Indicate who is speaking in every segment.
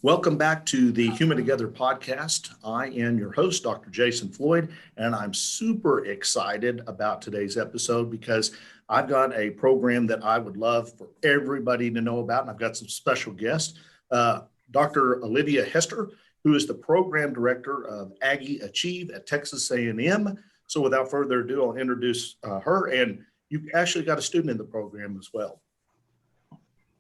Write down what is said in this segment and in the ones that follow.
Speaker 1: Welcome back to the Human Together podcast. I am your host, Dr. Jason Floyd, and I'm super excited about today's episode because I've got a program that I would love for everybody to know about, and I've got some special guests. Dr. Olivia Hester, who is the Program Director of Aggie Achieve at Texas A&M. So without further ado, I'll introduce her, and you've actually got a student in the program as well.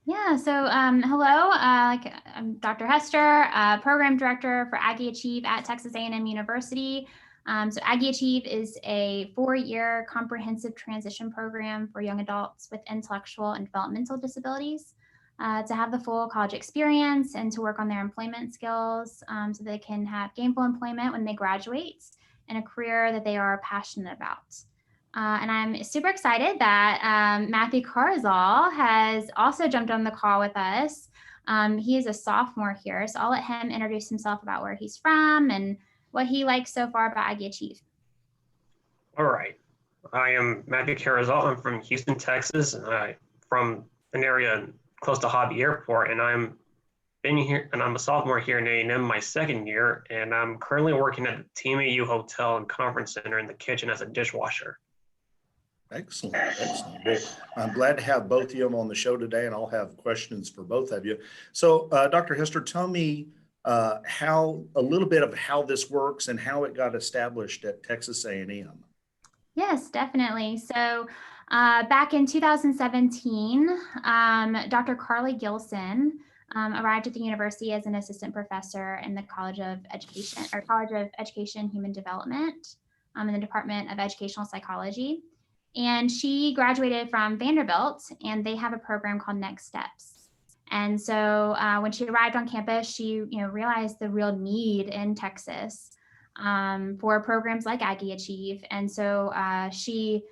Speaker 2: Yeah, so hello, I'm Dr. Hester, Program Director for Aggie Achieve at Texas A&M University. So Aggie Achieve is a 4-year comprehensive transition program for young adults with intellectual and developmental disabilities to have the full college experience and to work on their employment skills so they can have gainful employment when they graduate and a career that they are passionate about. And I'm super excited that Matthew Carrizal has also jumped on the call with us. He is a sophomore here, so I'll let him introduce himself about where he's from and what he likes so far about Aggie Achieve.
Speaker 3: All right. I am Matthew Carrizal. I'm from Houston, Texas, from an area close to Hobby Airport, and I'm a sophomore here in A&M my second year, and I'm currently working at the TMAU Hotel and Conference Center in the kitchen as a dishwasher.
Speaker 1: Excellent. Well, I'm glad to have both of you on the show today, and I'll have questions for both of you. So, Dr. Hester, tell me a little bit of how this works and how it got established at Texas A&M.
Speaker 2: Yes, definitely. So, back in 2017, Dr. Carly Gilson arrived at the university as an assistant professor in the College of Education Human Development in the Department of Educational Psychology. And she graduated from Vanderbilt, and they have a program called Next Steps. And so when she arrived on campus, she realized the real need in Texas for programs like Aggie Achieve. And so she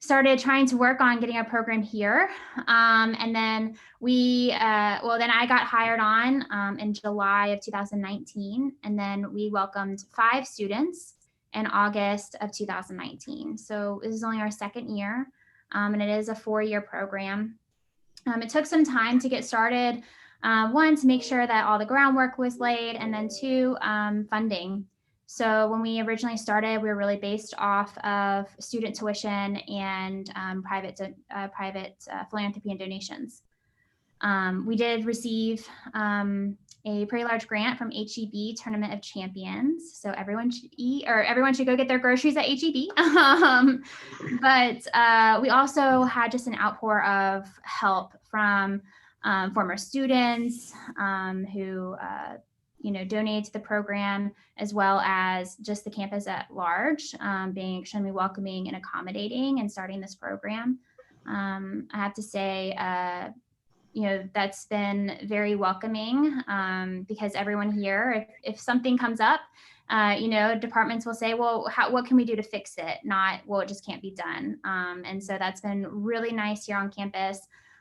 Speaker 2: started trying to work on getting a program here. And then then I got hired on in July of 2019. And then we welcomed 5 students in August of 2019. So this is only our second year, and it is a 4-year program. It took some time to get started. 1, to make sure that all the groundwork was laid, and then 2, funding. So when we originally started, we were really based off of student tuition and private philanthropy and donations. We did receive a pretty large grant from HEB Tournament of Champions. So everyone should go get their groceries at HEB. But we also had just an outpour of help from former students who donated to the program, as well as just the campus at large, being extremely welcoming and accommodating and starting this program. I have to say, that's been very welcoming because everyone here, if something comes up, departments will say, well, what can we do to fix it? Not, well, it just can't be done. And so that's been really nice here on campus.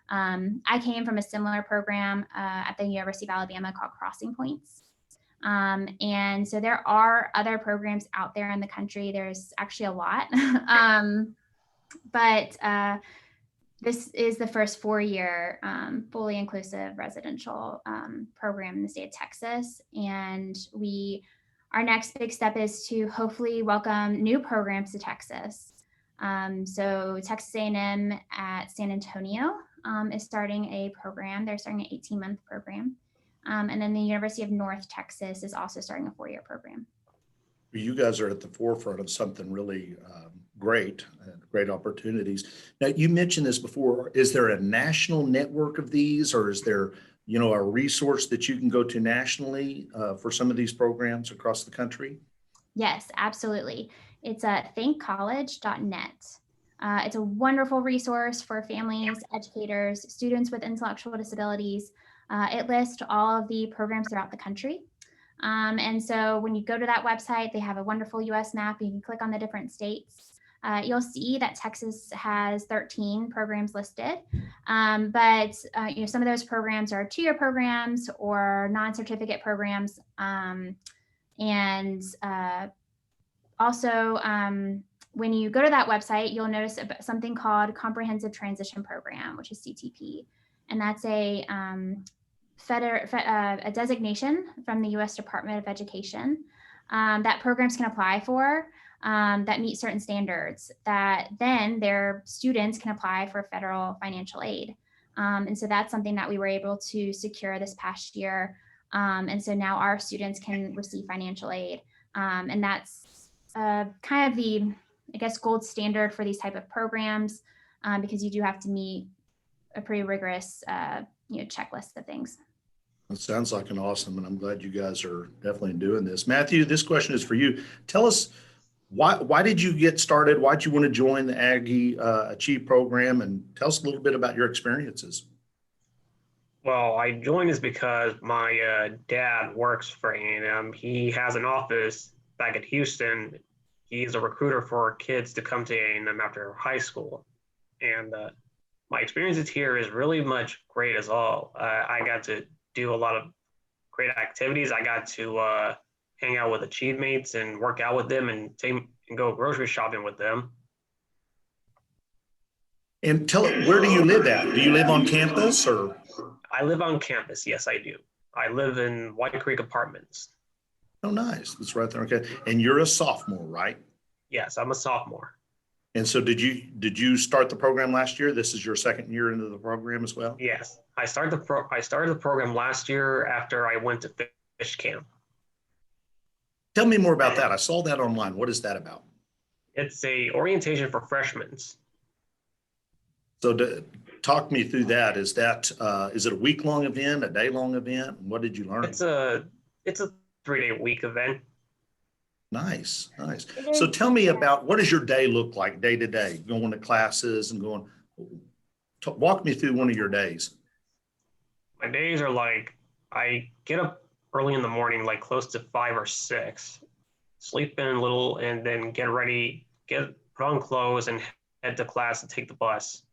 Speaker 2: I came from a similar program at the University of Alabama called Crossing Points. And so there are other programs out there in the country. There's actually a lot. But this is the first 4-year fully inclusive residential program in the state of Texas. And our next big step is to hopefully welcome new programs to Texas. So Texas A&M at San Antonio is starting a program. They're starting an 18-month program. And then the University of North Texas is also starting a 4-year program.
Speaker 1: You guys are at the forefront of something really great opportunities. Now, you mentioned this before. Is there a national network of these, or is there, a resource that you can go to nationally for some of these programs across the country?
Speaker 2: Yes, absolutely. It's at thinkcollege.net. It's a wonderful resource for families, educators, students with intellectual disabilities. It lists all of the programs throughout the country. And so when you go to that website, they have a wonderful US map. You can click on the different states. You'll see that Texas has 13 programs listed, but some of those programs are 2-year programs or non-certificate programs. Also, when you go to that website, you'll notice something called Comprehensive Transition Program, which is CTP. And that's a a designation from the U.S. Department of Education that programs can apply for that meet certain standards that then their students can apply for federal financial aid. And so that's something that we were able to secure this past year. And so now our students can receive financial aid. And that's kind of the, I guess, gold standard for these type of programs because you do have to meet a pretty rigorous checklist of things.
Speaker 1: It sounds like an awesome, and I'm glad you guys are definitely doing this. Matthew, this question is for you. Tell us, why did you get started? Why did you want to join the Aggie Achieve program? And tell us a little bit about your experiences.
Speaker 3: Well, I joined this because my dad works for A&M. He has an office back at Houston. He's a recruiter for kids to come to A&M after high school. And my experiences here is really much great as all. I got to do a lot of great activities. I got to hang out with Achieve mates and work out with them and go grocery shopping with them.
Speaker 1: And tell it, where do you live at? Do you live on campus or?
Speaker 3: I live on campus. Yes, I do. I live in White Creek Apartments.
Speaker 1: Oh, nice. That's right there. Okay. And you're a sophomore, right?
Speaker 3: Yes, I'm a sophomore.
Speaker 1: And so did you start the program last year? This is your second year into the program as well?
Speaker 3: Yes, I started the program last year after I went to fish camp.
Speaker 1: Tell me more about that. I saw that online. What is that about?
Speaker 3: It's a orientation for freshmen.
Speaker 1: So talk me through that. Is it a week-long event, a day-long event? What did you learn?
Speaker 3: It's a 3-day week event.
Speaker 1: Nice. So tell me about, what does your day look like day to day, going to classes and walk me through one of your days.
Speaker 3: My days are like, I get up early in the morning, like close to 5 or 6, sleep in a little, and then get ready, put on clothes and head to class and take the bus.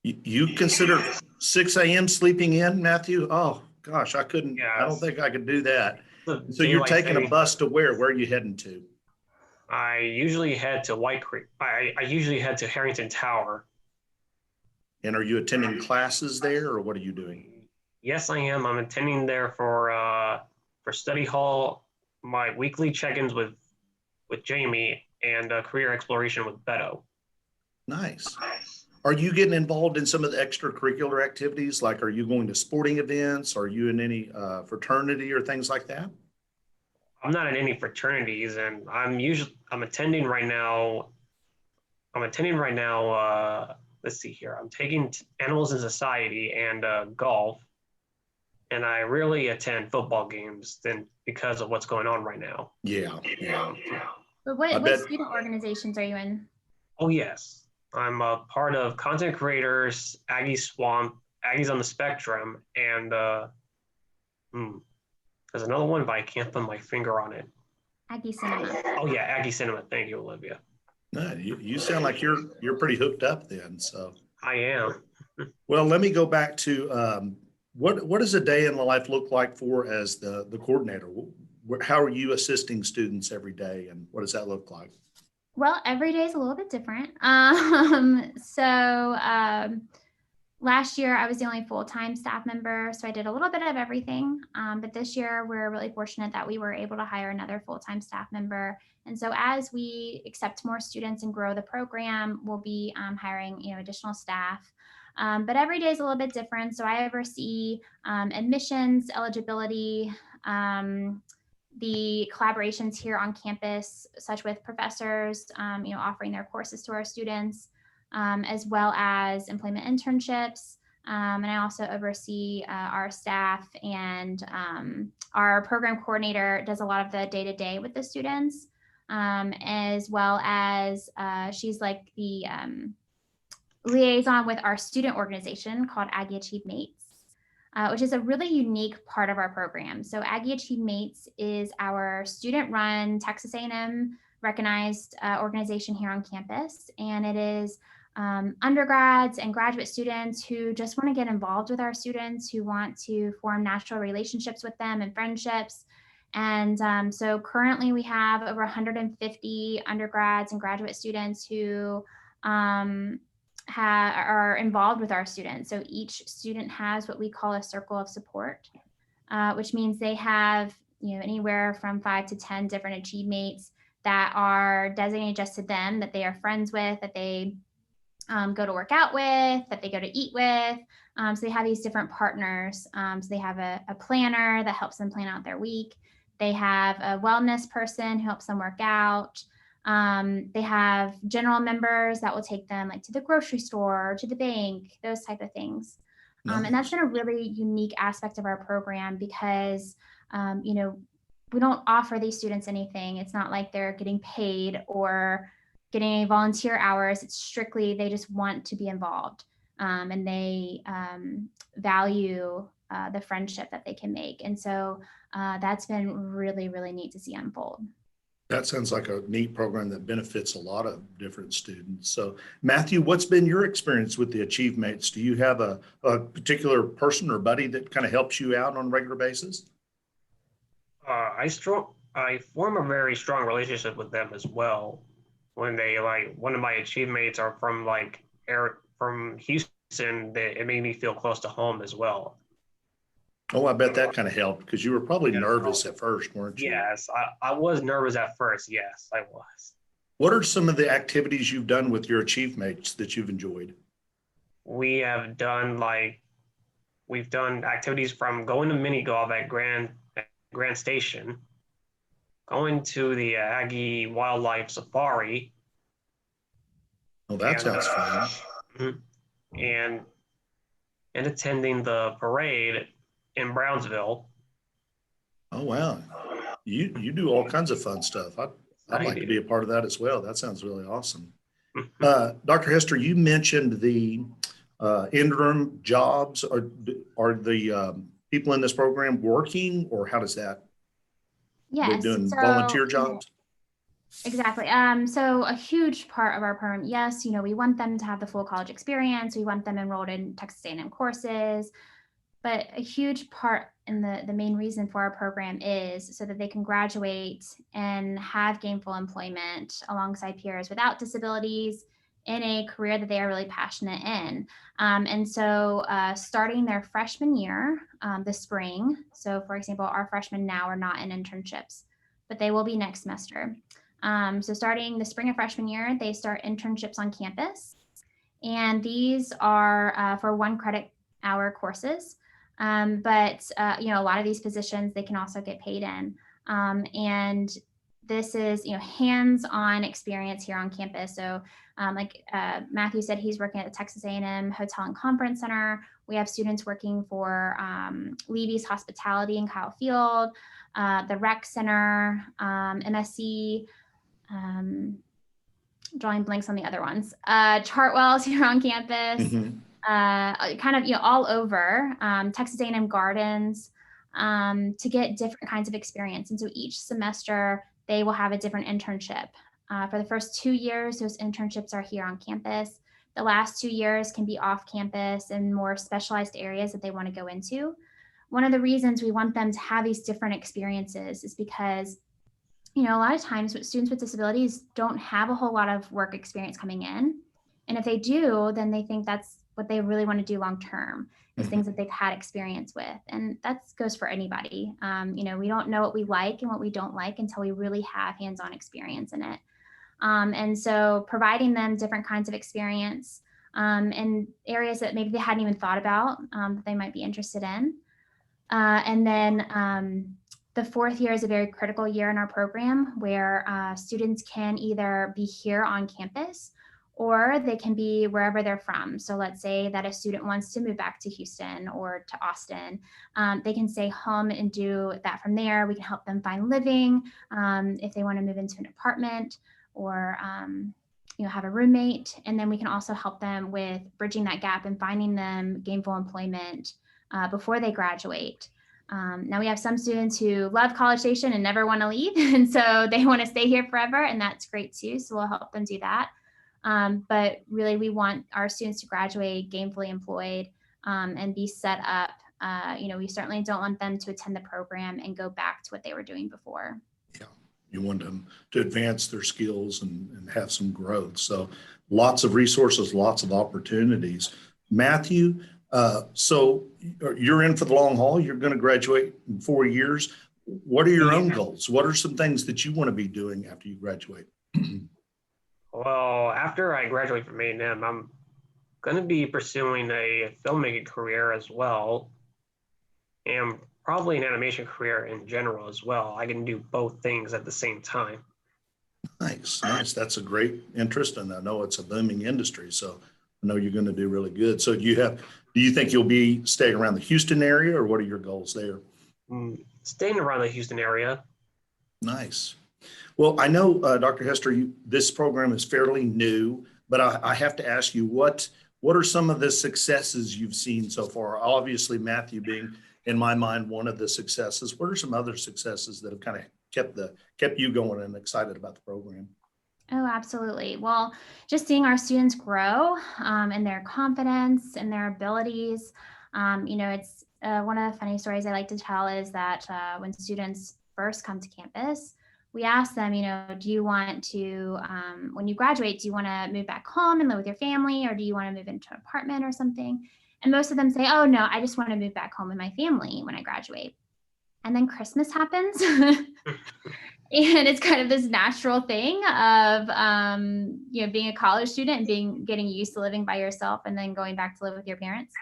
Speaker 1: You consider 6 a.m. sleeping in, Matthew? Oh gosh, I couldn't.
Speaker 3: Yes.
Speaker 1: I don't think I could do that. So you're taking a bus to where? Where are you heading to?
Speaker 3: I usually head to White Creek. I usually head to Harrington Tower.
Speaker 1: And are you attending classes there, or what are you doing?
Speaker 3: Yes, I am. I'm attending there for study hall, my weekly check-ins with Jamie, and career exploration with Beto.
Speaker 1: Nice. Are you getting involved in some of the extracurricular activities? Like, are you going to sporting events? Are you in any fraternity or things like that?
Speaker 3: I'm not in any fraternities, and I'm attending right now. Let's see here. I'm taking Animals in Society and golf, and I really attend football games because of what's going on right now.
Speaker 1: Yeah.
Speaker 2: But what student organizations are you in?
Speaker 3: Oh yes. I'm a part of Content Creators, Aggie Swamp, Aggie's on the Spectrum, and there's another one, but I can't put my finger on it.
Speaker 2: Aggie Cinema.
Speaker 3: Oh yeah, Aggie Cinema. Thank you, Olivia.
Speaker 1: No, you sound like you're pretty hooked up then. So
Speaker 3: I am.
Speaker 1: Well, let me go back to what does a day in the life look like as the coordinator? How are you assisting students every day, and what does that look like?
Speaker 2: Well, every day is a little bit different. Last year I was the only full-time staff member, so I did a little bit of everything. But this year we're really fortunate that we were able to hire another full-time staff member. And so as we accept more students and grow the program, we'll be hiring additional staff. But every day is a little bit different. So I oversee admissions, eligibility, the collaborations here on campus, such with professors, offering their courses to our students, as well as employment internships. And I also oversee our staff, and our program coordinator does a lot of the day-to-day with the students, as well as she's like the liaison with our student organization called Aggie Achieve Mates. Which is a really unique part of our program. So Aggie Achieve Mates is our student-run, Texas A&M recognized organization here on campus. And it is undergrads and graduate students who just want to get involved with our students, who want to form natural relationships with them and friendships. And so currently we have over 150 undergrads and graduate students who are involved with our students. So each student has what we call a circle of support, which means they have anywhere from 5 to 10 different Achieve mates that are designated just to them, that they are friends with, that they go to work out with, that they go to eat with. So they have these different partners. So they have a planner that helps them plan out their week. They have a wellness person who helps them work out. They have general members that will take them like to the grocery store, or to the bank, those type of things. And that's been a really unique aspect of our program because, we don't offer these students anything. It's not like they're getting paid or getting any volunteer hours. It's strictly, they just want to be involved. And they value the friendship that they can make. And so that's been really, really neat to see unfold.
Speaker 1: That sounds like a neat program that benefits a lot of different students. So Matthew, what's been your experience with the Achieve Mates? Do you have a particular person or buddy that kind of helps you out on a regular basis?
Speaker 3: I form a very strong relationship with them as well. When they one of my Achieve Mates are from from Houston, it made me feel close to home as well.
Speaker 1: Oh, I bet that kind of helped because you were probably nervous at first, weren't you?
Speaker 3: Yes, I was nervous at first. Yes, I was.
Speaker 1: What are some of the activities you've done with your Achieve Mates that you've enjoyed?
Speaker 3: We've done activities from going to mini golf at Grand Station, going to the Aggie Wildlife Safari.
Speaker 1: Oh, that sounds fun.
Speaker 3: And attending the parade in Brownsville.
Speaker 1: Oh, wow. You do all kinds of fun stuff. I'd like to be a part of that as well. That sounds really awesome. Dr. Hester, you mentioned the interim jobs. Are the people in this program working, or how does that?
Speaker 2: Yes.
Speaker 1: They're doing volunteer jobs?
Speaker 2: Exactly. So a huge part of our program, yes, we want them to have the full college experience. We want them enrolled in Texas A&M courses. But a huge part and the main reason for our program is so that they can graduate and have gainful employment alongside peers without disabilities in a career that they are really passionate in. And so starting their freshman year this spring, so for example, our freshmen now are not in internships, but they will be next semester. So starting the spring of freshman year, they start internships on campus. And these are for 1 credit hour courses. But a lot of these positions, they can also get paid in. And this is, hands-on experience here on campus. So like Matthew said, he's working at the Texas A&M Hotel and Conference Center. We have students working for Levy's Hospitality in Kyle Field, the Rec Center, MSC, drawing blanks on the other ones, Chartwell's here on campus. Kind of, all over Texas A&M Gardens to get different kinds of experience. And so each semester they will have a different internship. For the first 2 years, those internships are here on campus. The last 2 years can be off campus and more specialized areas that they want to go into. One of the reasons we want them to have these different experiences is because, a lot of times students with disabilities don't have a whole lot of work experience coming in. And if they do, then they think that's what they really want to do long term, is things that they've had experience with. And that goes for anybody. We don't know what we like and what we don't like until we really have hands-on experience in it. And so providing them different kinds of experience in areas that maybe they hadn't even thought about that they might be interested in. And then the 4th year is a very critical year in our program where students can either be here on campus or they can be wherever they're from. So let's say that a student wants to move back to Houston or to Austin. They can stay home and do that from there. We can help them find living if they want to move into an apartment or have a roommate. And then we can also help them with bridging that gap and finding them gainful employment before they graduate. Now we have some students who love College Station and never want to leave. And so they want to stay here forever, and that's great too. So we'll help them do that. But really we want our students to graduate gainfully employed and be set up. We certainly don't want them to attend the program and go back to what they were doing before.
Speaker 1: Yeah. You want them to advance their skills and have some growth. So lots of resources, lots of opportunities. Matthew, so you're in for the long haul. You're going to graduate in 4 years. What are your own goals? What are some things that you want to be doing after you graduate?
Speaker 3: Well, after I graduate from A&M, I'm going to be pursuing a filmmaking career as well, and probably an animation career in general as well. I can do both things at the same time.
Speaker 1: Nice, nice. That's a great interest, and I know it's a booming industry, so I know you're going to do really good. So do you think you'll be staying around the Houston area, or what are your goals there?
Speaker 3: Staying around the Houston area.
Speaker 1: Nice. Well, I know, Dr. Hester, this program is fairly new, but I have to ask you, what are some of the successes you've seen so far? Obviously, Matthew being, in my mind, one of the successes. What are some other successes that have kind of kept you going and excited about the program?
Speaker 2: Oh, absolutely. Well, just seeing our students grow in their confidence and their abilities. It's one of the funny stories I like to tell is that when students first come to campus, we ask them, do you want to, when you graduate, do you want to move back home and live with your family, or do you want to move into an apartment or something? And most of them say, oh, no, I just want to move back home with my family when I graduate. And then Christmas happens. And it's kind of this natural thing of, being a college student and getting used to living by yourself and then going back to live with your parents.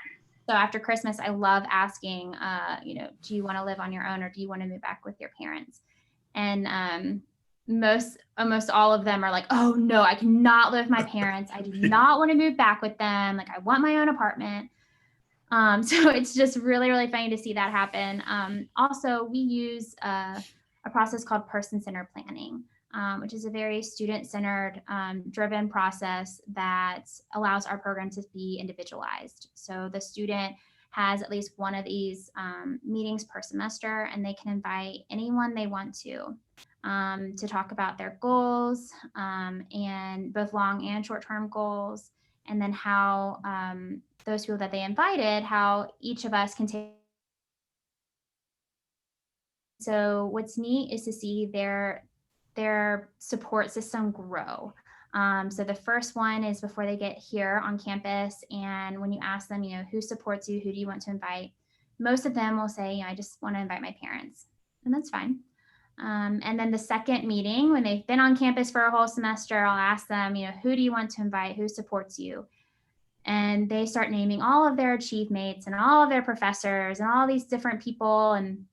Speaker 2: So after Christmas, I love asking, do you want to live on your own, or do you want to move back with your parents? And almost all of them are like, oh no, I cannot live with my parents. I do not want to move back with them. Like, I want my own apartment. So it's just really, really funny to see that happen. Also, we use a process called person-centered planning, which is a very student-centered, driven process that allows our program to be individualized. So the student has at least one of these meetings per semester, and they can invite anyone they want to talk about their goals, and both long and short-term goals, and then how those people that they invited, how each of us can take. So what's neat is to see their support system grow. So the first one is before they get here on campus, and when you ask them, who supports you, who do you want to invite? Most of them will say, I just want to invite my parents, and that's fine. And then the second meeting, when they've been on campus for a whole semester, I'll ask them, who do you want to invite? Who supports you? And they start naming all of their Achieve mates and all of their professors and all these different people. And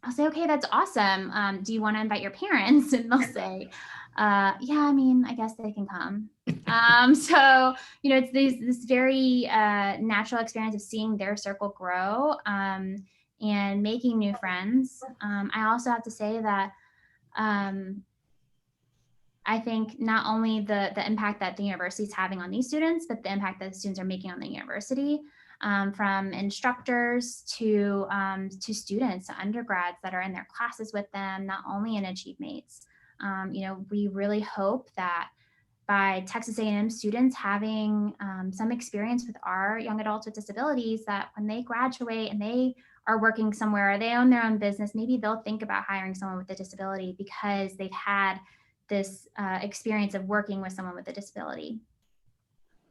Speaker 2: I'll say, okay, that's awesome. Do you want to invite your parents? And they'll say, yeah, I guess they can come. So, it's this very natural experience of seeing their circle grow and making new friends. I also have to say that I think not only the impact that the university is having on these students, but the impact that the students are making on the university, from instructors to students, to undergrads that are in their classes with them, not only in Achieve mates. We really hope that by Texas A&M students having some experience with our young adults with disabilities, that when they graduate and they are working somewhere, or they own their own business, maybe they'll think about hiring someone with a disability because they've had this experience of working with someone with a disability.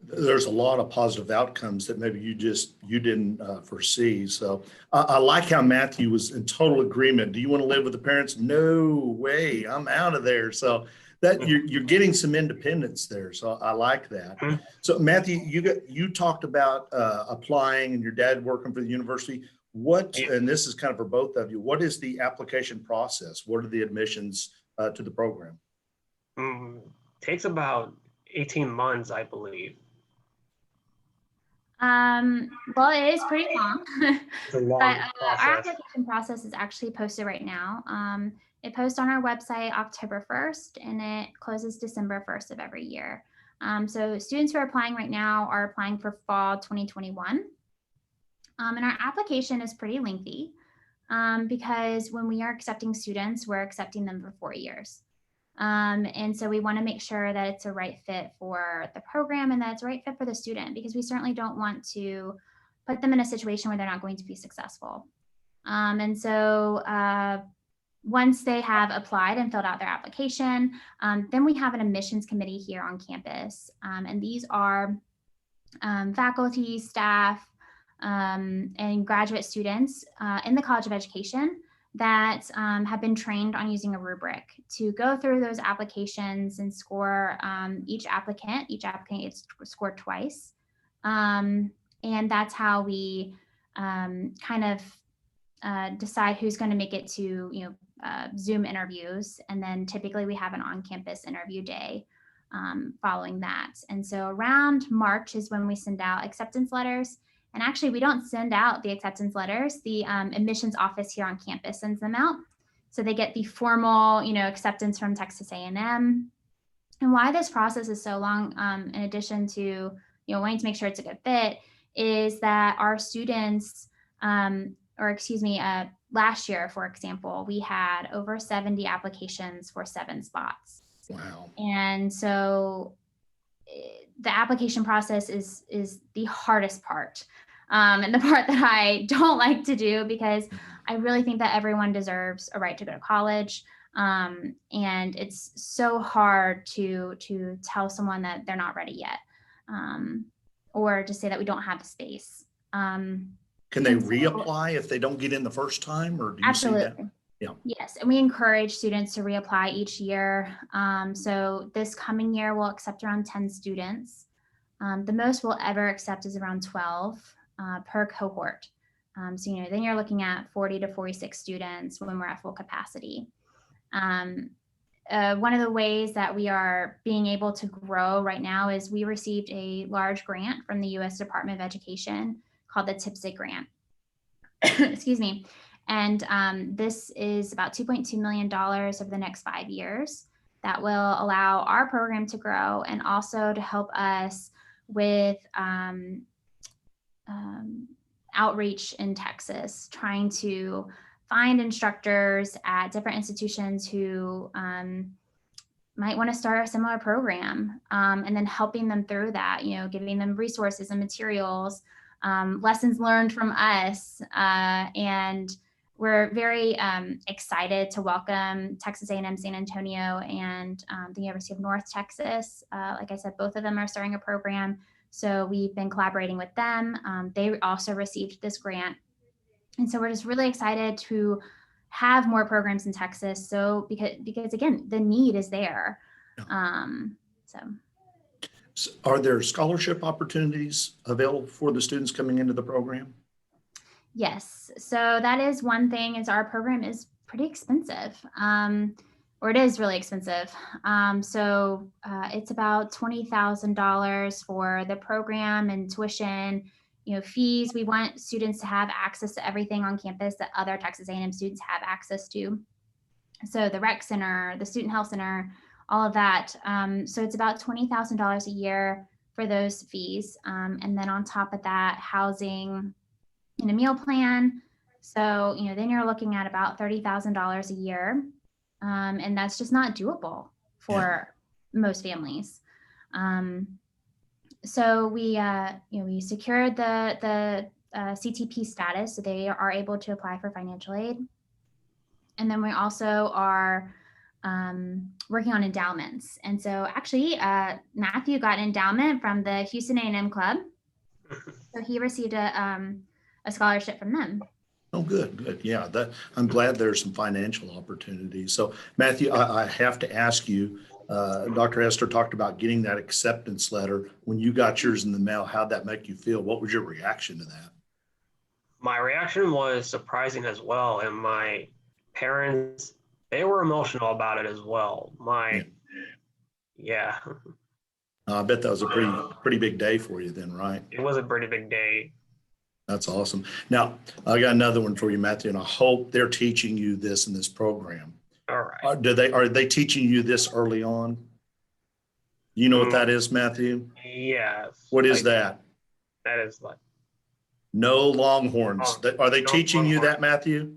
Speaker 1: There's a lot of positive outcomes that maybe you didn't foresee. So I like how Matthew was in total agreement. Do you want to live with the parents? No way, I'm out of there. So that you're getting some independence there. So I like that. So Matthew, you talked about applying and your dad working for the university. And this is kind of for both of you, what is the application process? What are the admissions to the program?
Speaker 3: Takes about 18 months, I believe.
Speaker 2: Well, it is pretty long.
Speaker 3: It's a long
Speaker 2: But
Speaker 3: process.
Speaker 2: our application process is actually posted right now. It posts on our website October 1st, and it closes December 1st of every year. So students who are applying right now are applying for fall 2021. And our application is pretty lengthy because when we are accepting students, we're accepting them for 4 years. And so we want to make sure that it's a right fit for the program and that it's a right fit for the student, because we certainly don't want to put them in a situation where they're not going to be successful. And so once they have applied and filled out their application, then we have an admissions committee here on campus. And these are faculty, staff, and graduate students in the College of Education that have been trained on using a rubric to go through those applications and score each applicant. Each applicant gets scored twice. And that's how we kind of decide who's going to make it to, Zoom interviews. And then typically we have an on-campus interview day following that. And so around March is when we send out acceptance letters. And actually, we don't send out the acceptance letters. The admissions office here on campus sends them out. So they get the formal, acceptance from Texas A&M. And why this process is so long, in addition to, wanting to make sure it's a good fit, is that our students, last year, for example, we had over 70 applications for 7 spots.
Speaker 1: Wow.
Speaker 2: And so the application process is the hardest part. And the part that I don't like to do, because I really think that everyone deserves a right to go to college. And it's so hard to tell someone that they're not ready yet, or to say that we don't have the space.
Speaker 1: Can they reapply if they don't get in the first time, or do you see that?
Speaker 2: Absolutely. Yeah. Yes. And we encourage students to reapply each year. So this coming year, we'll accept around 10 students. The most we'll ever accept is around 12 per cohort. So, then you're looking at 40 to 46 students when we're at full capacity. One of the ways that we are being able to grow right now is we received a large grant from the U.S. Department of Education called the TIPSA grant. Excuse me. And this is about $2.2 million over the next 5 years that will allow our program to grow, and also to help us with outreach in Texas, trying to find instructors at different institutions who might want to start a similar program, and then helping them through that, giving them resources and materials, lessons learned from us. And we're very excited to welcome Texas A&M San Antonio and the University of North Texas. Like I said, both of them are starting a program. So we've been collaborating with them. They also received this grant. And so we're just really excited to have more programs in Texas. So because again, the need is there. So
Speaker 1: are there scholarship opportunities available for the students coming into the program?
Speaker 2: Yes. So that is one thing, is our program is pretty expensive, or it is really expensive. So it's about $20,000 for the program and tuition, fees. We want students to have access to everything on campus that other Texas A&M students have access to. So the rec center, the student health center, all of that. So it's about $20,000 a year for those fees. And then on top of that, housing and a meal plan. So, then you're looking at about $30,000 a year. And that's just not doable for most families. So we secured the CTP status, so they are able to apply for financial aid. And then we also are working on endowments. And so actually, Matthew got an endowment from the Houston A&M Club. So he received a scholarship from them.
Speaker 1: Oh, good. Yeah, I'm glad there's some financial opportunities. So Matthew, I have to ask you, Dr. Hester talked about getting that acceptance letter. When you got yours in the mail, how'd that make you feel? What was your reaction to that?
Speaker 3: My reaction was surprising as well. And my parents, they were emotional about it as well. Yeah.
Speaker 1: I bet that was a pretty big day for you then, right?
Speaker 3: It was a pretty big day.
Speaker 1: That's awesome. Now, I got another one for you, Matthew, and I hope they're teaching you this in this program.
Speaker 3: All right.
Speaker 1: Are they teaching you this early on? You know what that is, Matthew?
Speaker 3: Yes.
Speaker 1: What is that?
Speaker 3: That is like
Speaker 1: no Longhorns. Are they teaching you that, Matthew?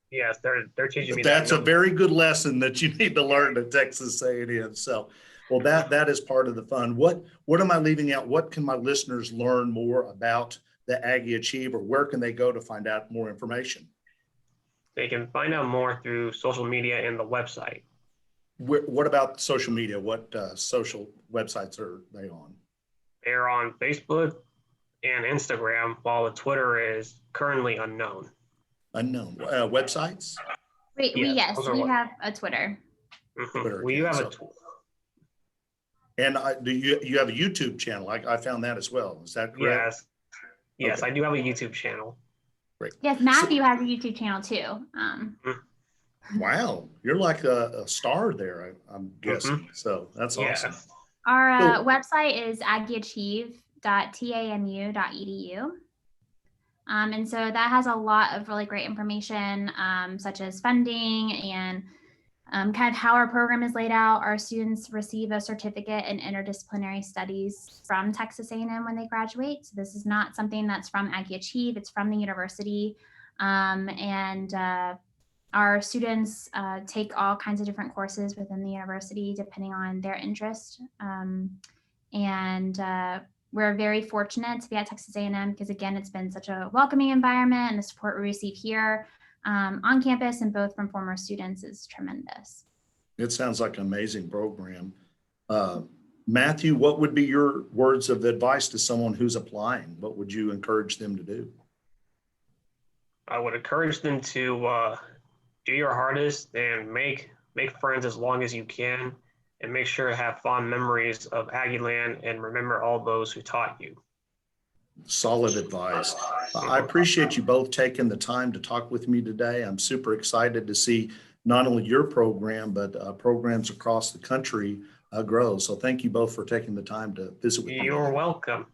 Speaker 3: Yes, they're teaching me
Speaker 1: That's
Speaker 3: that.
Speaker 1: a very good lesson that you need to learn at Texas A&M. So, well, that is part of the fun. What am I leaving out? What can my listeners learn more about the Aggie Achieve, or where can they go to find out more information?
Speaker 3: They can find out more through social media and the website.
Speaker 1: What about social media? What social websites are they on?
Speaker 3: They're on Facebook and Instagram, while the Twitter is currently unknown.
Speaker 1: Unknown websites.
Speaker 2: Yes,
Speaker 3: those are
Speaker 2: we
Speaker 3: what-
Speaker 2: have a Twitter.
Speaker 1: Twitter
Speaker 3: We do have
Speaker 1: account,
Speaker 3: a
Speaker 1: so- And do you have a YouTube channel? I found that as well. Is that correct?
Speaker 3: Yes,
Speaker 1: Okay.
Speaker 3: I do have a YouTube channel.
Speaker 1: Great.
Speaker 2: Yes, Matthew has a YouTube channel too.
Speaker 1: Wow, you're like a star there, I'm guessing. So that's awesome.
Speaker 3: Yes.
Speaker 2: Our
Speaker 1: Cool.
Speaker 2: website is aggieachieve.tamu.edu. And so that has a lot of really great information, such as funding and kind of how our program is laid out. Our students receive a certificate in interdisciplinary studies from Texas A&M when they graduate. So this is not something that's from Aggie Achieve, it's from the university. Our students take all kinds of different courses within the university depending on their interest. We're very fortunate to be at Texas A&M because, again, it's been such a welcoming environment, and the support we receive here on campus and both from former students is tremendous.
Speaker 1: It sounds like an amazing program. Matthew, what would be your words of advice to someone who's applying? What would you encourage them to do?
Speaker 3: I would encourage them to do your hardest and make friends as long as you can, and make sure to have fond memories of Aggie Land and remember all those who taught you.
Speaker 1: Solid advice. I appreciate you both taking the time to talk with me today. I'm super excited to see not only your program, but programs across the country grow. So thank you both for taking the time to visit with me.
Speaker 3: You're welcome.